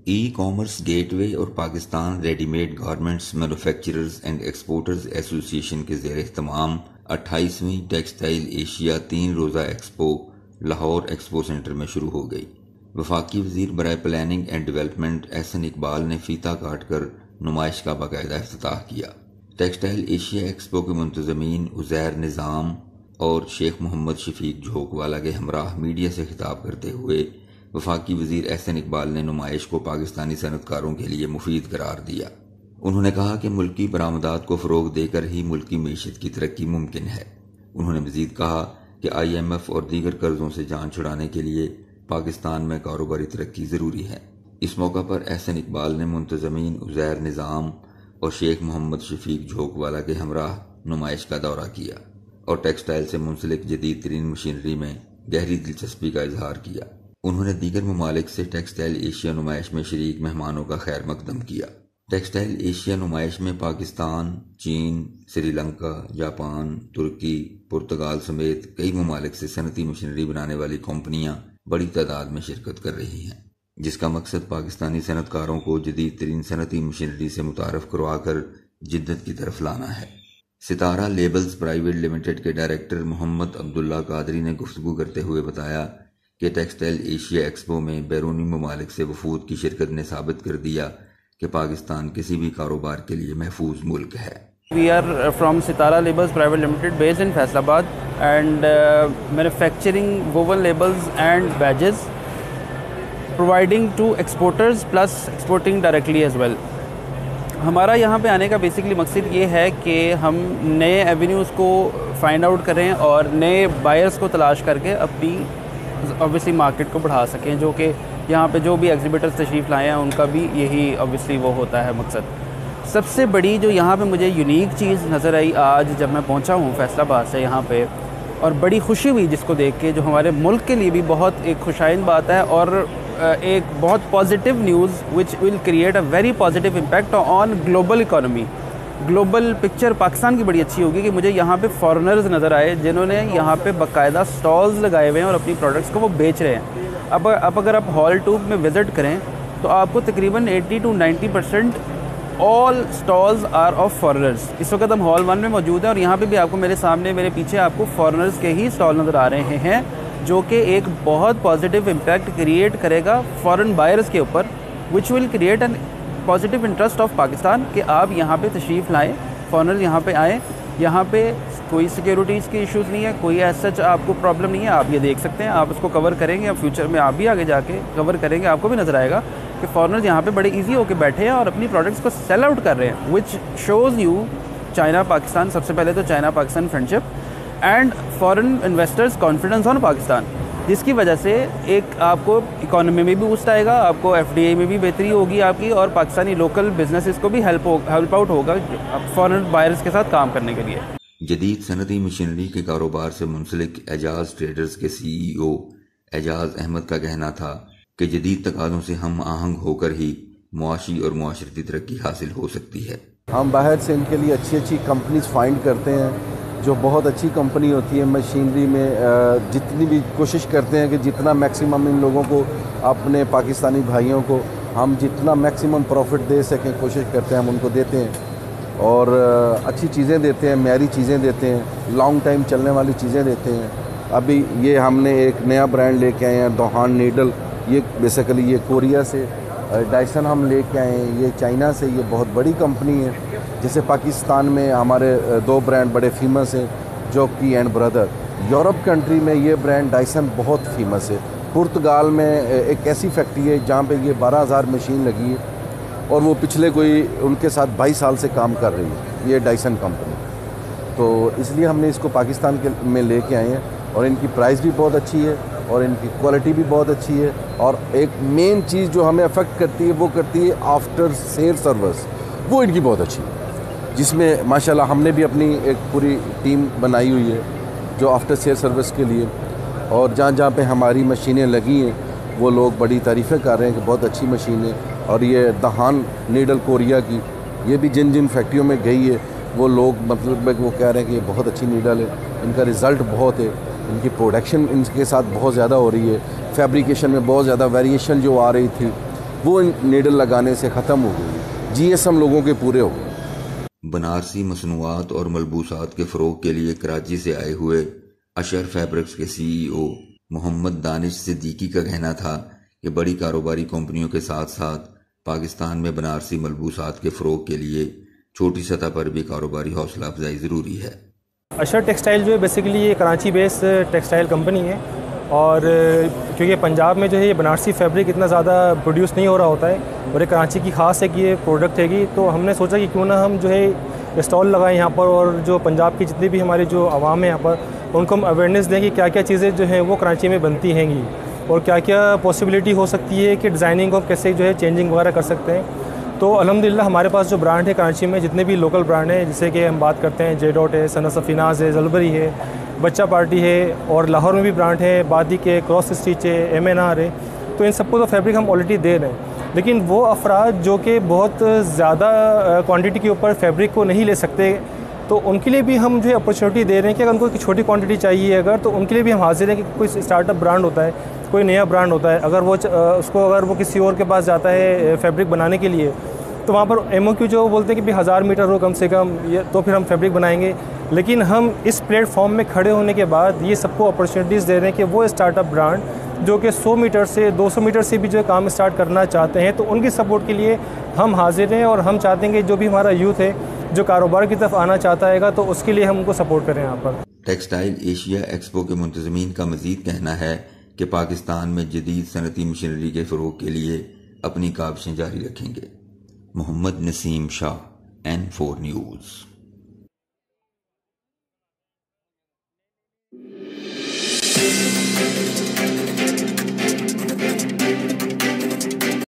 E commerce get وے اور Pakistan ready made garments manufacturers and exporters ایسوسی ایشن کے زیر اہتمام 28ویں ٹیکسٹائل ایشیا 3 روزہ ایکسپو لاہور ایکسپو سینٹر میں شروع ہو گئی۔ وفاقی وزیر برائے planning and development Ahsan Iqbal نے فیتہ کاٹ کر نمائش کا باقاعدہ افتتاح کیا۔ ٹیکسٹائل ایشیا ایکسپو کے منتظمین عزیر نظام اور شیخ محمد شفیق جھوک والا کے ہمراہ میڈیا سے خطاب کرتے ہوئے وفاقی وزیر احسن اقبال نے نمائش کو پاکستانی صنعت کاروں کے لیے مفید قرار دیا۔ انہوں نے کہا کہ ملکی برآمدات کو فروغ دے کر ہی ملکی معیشت کی ترقی ممکن ہے۔ انہوں نے مزید کہا کہ IMF اور دیگر قرضوں سے جان چھڑانے کے لیے پاکستان میں کاروباری ترقی ضروری ہے۔ اس موقع پر احسن اقبال نے منتظمین عزیر نظام اور شیخ محمد شفیق جھوک والا کے ہمراہ نمائش کا دورہ کیا اور ٹیکسٹائل سے منسلک جدید ترین مشینری میں گہری دلچسپی کا اظہار کیا۔ انہوں نے دیگر ممالک سے ٹیکسٹائل ایشیا نمائش میں شریک مہمانوں کا خیر مقدم کیا۔ ٹیکسٹائل ایشیا نمائش میں پاکستان، چین، سری لنکا، جاپان، ترکی، پرتگال سمیت کئی ممالک سے صنعتی مشینری بنانے والی کمپنیاں بڑی تعداد میں شرکت کر رہی ہیں، جس کا مقصد پاکستانی صنعت کاروں کو جدید ترین صنعتی مشینری سے متعارف کروا کر جدت کی طرف لانا ہے۔ ستارہ لیبلز پرائیویٹ لمیٹڈ کے ڈائریکٹر محمد عبداللہ قادری نے گفتگو کرتے ہوئے بتایا کہ ٹیکسٹائل ایشیا ایکسپو میں بیرونی ممالک سے وفود کی شرکت نے ثابت کر دیا کہ پاکستان کسی بھی کاروبار کے لیے محفوظ ملک ہے۔ We are from Sitara Labels Private Limited based in Faisalabad and manufacturing woven labels and badges, providing to exporters plus exporting directly as well. ہمارا یہاں پہ آنے کا بیسکلی مقصد یہ ہے کہ ہم نئے ایونیوز کو فائنڈ آؤٹ کریں اور نئے بائرز کو تلاش کر کے اپنی obviously مارکیٹ کو بڑھا سکیں، جو کہ یہاں پہ جو بھی ایگزیبیٹرز تشریف لائے ہیں ان کا بھی یہی obviously وہ ہوتا ہے مقصد۔ سب سے بڑی جو یہاں پہ مجھے یونیک چیز نظر آئی آج جب میں پہنچا ہوں فیصل آباد سے یہاں پہ، اور بڑی خوشی ہوئی جس کو دیکھ کے، جو ہمارے ملک کے لیے بھی بہت ایک خوشائند بات ہے اور ایک بہت positive news which will create a very positive impact on global economy. Global picture Pakistan کی بڑی اچھی ہوگی کہ مجھے یہاں پہ فارنرز نظر آئے جنہوں نے یہاں پہ باقاعدہ سٹالز لگائے ہوئے ہیں اور اپنی پروڈکٹس کو وہ بیچ رہے ہیں۔ اب اگر آپ ہال 2 میں وزٹ کریں تو آپ کو تقریباً 80 to 90% all stalls are of foreigners. اس وقت ہم ہال 1 میں موجود ہیں اور یہاں پہ بھی آپ کو میرے سامنے میرے پیچھے آپ کو فارنرز کے ہی سٹال نظر آ رہے ہیں، جو کہ ایک بہت پازیٹیو امپیکٹ کریٹ کرے گا فارن بائرز کے اوپر، which will create an positive interest of Pakistan کہ آپ یہاں پہ تشریف لائیں، فارنرز یہاں پہ آئیں۔ یہاں پہ کوئی سیکیورٹیز کی ایشوز نہیں ہے، کوئی ایسا آپ کو پرابلم نہیں ہے، آپ یہ دیکھ سکتے ہیں، آپ اس کو کور کریں گے، فیوچر میں آپ بھی آگے جا کے کور کریں گے، آپ کو بھی نظر آئے گا کہ فارنرز یہاں پہ بڑے ایزی ہو کے بیٹھے ہیں اور اپنی پروڈکٹس کو سیل آؤٹ کر رہے ہیں، which shows you China Pakistan, سب سے پہلے تو China Pakistan friendship and foreign investors confidence on Pakistan, جس کی وجہ سے ایک آپ کو اکانومی میں بھی بوسٹ آئے گا، آپ کو FDI میں بھی بہتری ہوگی آپ کی، اور پاکستانی لوکل بزنسز کو بھی ہیلپ آؤٹ ہوگا فارن بائرز کے ساتھ کام کرنے کے لیے۔ جدید صنعتی مشینری کے کاروبار سے منسلک اعجاز ٹریڈرز کے CEO اعجاز احمد کا کہنا تھا کہ جدید تقاضوں سے ہم آہنگ ہو کر ہی معاشی اور معاشرتی ترقی حاصل ہو سکتی ہے۔ ہم باہر سے ان کے لیے اچھی اچھی کمپنیز فائنڈ کرتے ہیں جو بہت اچھی کمپنی ہوتی ہے مشینری میں، جتنی بھی کوشش کرتے ہیں کہ جتنا میکسیمم ان لوگوں کو، اپنے پاکستانی بھائیوں کو ہم جتنا میکسیمم پروفٹ دے سکیں کوشش کرتے ہیں، ہم ان کو دیتے ہیں اور اچھی چیزیں دیتے ہیں، معیاری چیزیں دیتے ہیں، لانگ ٹائم چلنے والی چیزیں دیتے ہیں۔ ابھی یہ ہم نے ایک نیا برانڈ لے کے آئے ہیں دوحان نیڈل، یہ بیسیکلی یہ کوریا سے، ڈائسن ہم لے کے آئے ہیں، یہ چائنا سے، یہ بہت بڑی کمپنی ہے۔ جیسے پاکستان میں ہمارے 2 برانڈ بڑے فیمس ہیں، jockey and brother. Europe country میں یہ برانڈ ڈائسن بہت فیمس ہے۔ پرتگال میں ایک ایسی فیکٹری ہے جہاں پہ یہ 12,000 مشین لگی ہے اور وہ پچھلے کوئی ان کے ساتھ 22 سال سے کام کر رہی ہے یہ ڈائسن کمپنی۔ تو اس لیے ہم نے اس کو پاکستان میں لے کے آئے ہیں اور ان کی پرائس بھی بہت اچھی ہے اور ان کی کوالٹی بھی بہت اچھی ہے، اور ایک مین چیز جو ہمیں افیکٹ کرتی ہے وہ کرتی ہے آفٹر سیل سروس، وہ ان کی بہت اچھی ہے، جس میں ماشاءاللہ ہم نے بھی اپنی ایک پوری ٹیم بنائی ہوئی ہے جو آفٹر سیل سروس کے لیے، اور جہاں جہاں پہ ہماری مشینیں لگی ہیں وہ لوگ بڑی تعریفیں کر رہے ہیں کہ بہت اچھی مشین ہے۔ اور یہ دہان نیڈل کوریا کی، یہ بھی جن جن فیکٹریوں میں گئی ہے وہ لوگ مطلب وہ کہہ رہے ہیں کہ یہ بہت اچھی نیڈل ہے، ان کا رزلٹ بہت ہے، ان کی پروڈکشن ان کے ساتھ بہت زیادہ ہو رہی ہے. فیبریکیشن میں بہت زیادہ ویریشن جو آ رہی تھی وہ نیڈل لگانے سے ختم ہو گئی. جی ایس ہم لوگوں کے پورے ہو گئے. بنارسی مصنوعات اور ملبوسات کے فروغ کے لیے کراچی سے آئے ہوئے اشر فیبرکس کے سی ای او محمد دانش صدیقی کا کہنا تھا کہ بڑی کاروباری کمپنیوں کے ساتھ ساتھ پاکستان میں بنارسی ملبوسات کے فروغ کے لیے چھوٹی سطح پر بھی کاروباری حوصلہ افزائی ضروری ہے. اشر ٹیکسٹائل جو ہے بیسیکلی یہ کراچی بیس ٹیکسٹائل کمپنی ہے، اور کیونکہ پنجاب میں جو ہے یہ بنارسی فیبرک اتنا زیادہ پروڈیوس نہیں ہو رہا ہوتا ہے، اور یہ کراچی کی خاص ایک یہ پروڈکٹ ہے گی، تو ہم نے سوچا کہ کیوں نہ ہم جو ہے اسٹال لگائیں یہاں پر، اور جو پنجاب کی جتنی بھی ہماری جو عوام ہے یہاں پر ان کو ہم اویئرنیس دیں کہ کیا کیا چیزیں جو ہیں وہ کراچی میں بنتی ہیں گی، اور کیا کیا پاسبلٹی ہو سکتی ہے کہ ڈیزائننگ کو کیسے جو ہے چینجنگ وغیرہ کر سکتے ہیں. تو الحمدللہ ہمارے پاس جو برانڈ ہے کراچی میں جتنے بھی لوکل برانڈ ہیں، جیسے کہ ہم بات کرتے ہیں جے ڈاٹ ہے، سنا سفیناز ہے، زلبری ہے، بچہ پارٹی ہے، اور لاہور میں بھی برانڈ ہے بادی کے، کراس اسٹیچ ہے، ایم این آر ہے، تو ان سب کو تو فیبرک ہم آلریڈی دے رہے ہیں. لیکن وہ افراد جو کہ بہت زیادہ کوانٹٹی کے اوپر فیبرک کو نہیں لے سکتے، تو ان کے لیے بھی ہم جو ہے اپرچونیٹی دے رہے ہیں کہ اگر ان کو چھوٹی کوانٹٹی چاہیے اگر، تو ان کے لیے بھی ہم حاضر ہیں کہ کوئی اسٹارٹ اپ برانڈ ہوتا ہے، کوئی نیا برانڈ ہوتا ہے، اگر وہ اگر وہ کسی اور کے پاس جاتا ہے فیبرک بنانے کے لیے، تو وہاں پر ایم او کیو جو بولتے ہیں کہ 1000 میٹر ہو کم سے کم، تو پھر ہم فیبرک بنائیں گے. لیکن ہم اس پلیٹ فارم میں کھڑے ہونے کے بعد یہ سب کو اپرچونیٹیز دے رہے ہیں کہ وہ اسٹارٹ اپ برانڈ جو کہ 100 میٹر سے 200 میٹر سے بھی جو کام اسٹارٹ کرنا چاہتے ہیں، تو ان کی سپورٹ کے لیے ہم حاضر ہیں، اور ہم چاہتے ہیں کہ جو بھی ہمارا یوتھ ہے جو کاروبار کی طرف آنا چاہتا ہے گا تو اس کے لیے ہم ان کو سپورٹ کریں. یہاں پر ٹیکسٹائل ایشیا ایکسپو کے منتظمین کا مزید کہنا ہے کہ پاکستان میں جدید صنعتی مشینری کے فروغ کے لیے اپنی کاوشیں جاری رکھیں گے. محمد نسیم شاہ، N4 نیوز.